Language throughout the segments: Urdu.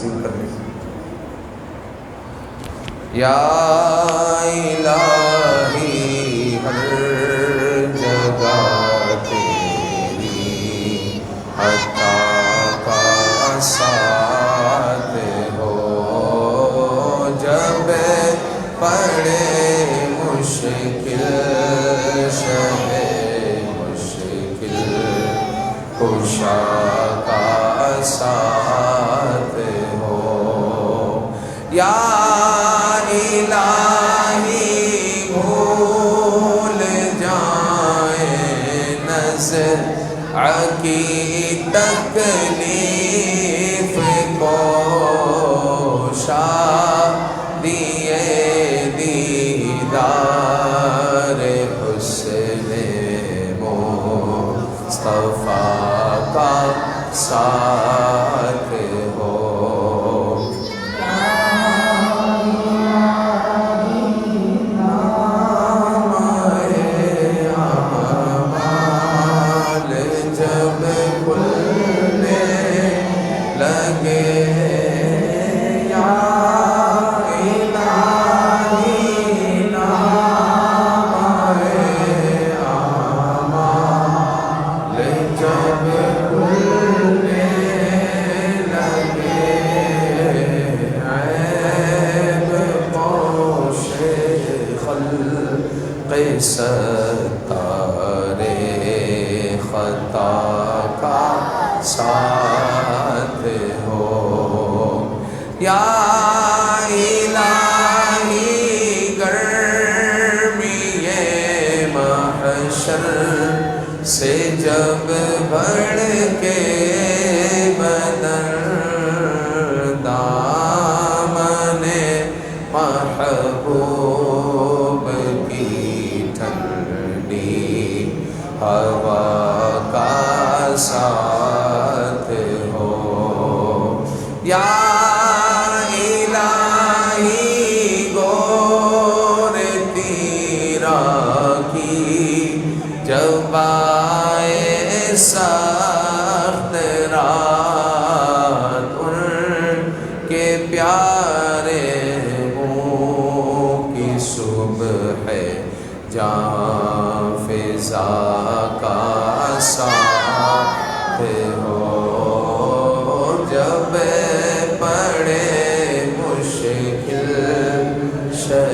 تقسیم کرنے کی۔ یا الہی ہر جگہ تیری عطا کا ساتھ ہو، جب پڑے مشکل شہ مشکل کشا کا ساتھ ہو۔ یا الہی بھول جائیں نظر کی تکلیف کو، شادیے دیدار حسن مصطفیٰ کا ساتھ ہو۔ جب کھلنے لگے یا الہی نام اعمال، جب کھلنے لگے عیب پوش خلق ستارے خطا کا ساتھ ہو۔ یا الہی گرمی محشر سے جب بڑھ کے بدن دامن محبوب کی ٹھنڈی ہوا کا ساتھ ہو۔ یا الہی گور تیرا کی جب آئے سخت رات، ان کے پیارے منہ کی صبح جہاں فضا کا ساتھ ہو، جب پڑے مشکل شہ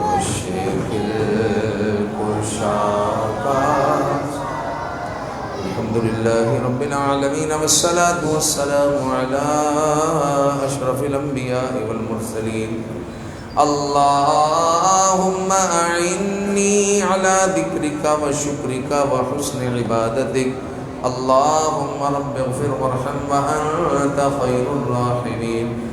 مشکل کشا کا۔ الحمدللہ رب العالمین والصلاة والسلام علی اشرف الانبیاء والمرسلین۔ اللہم اعنی علی ذکرک وشکرک وحسن عبادتک۔ اللہم رب اغفر وارحم وانت خیر الراحمین۔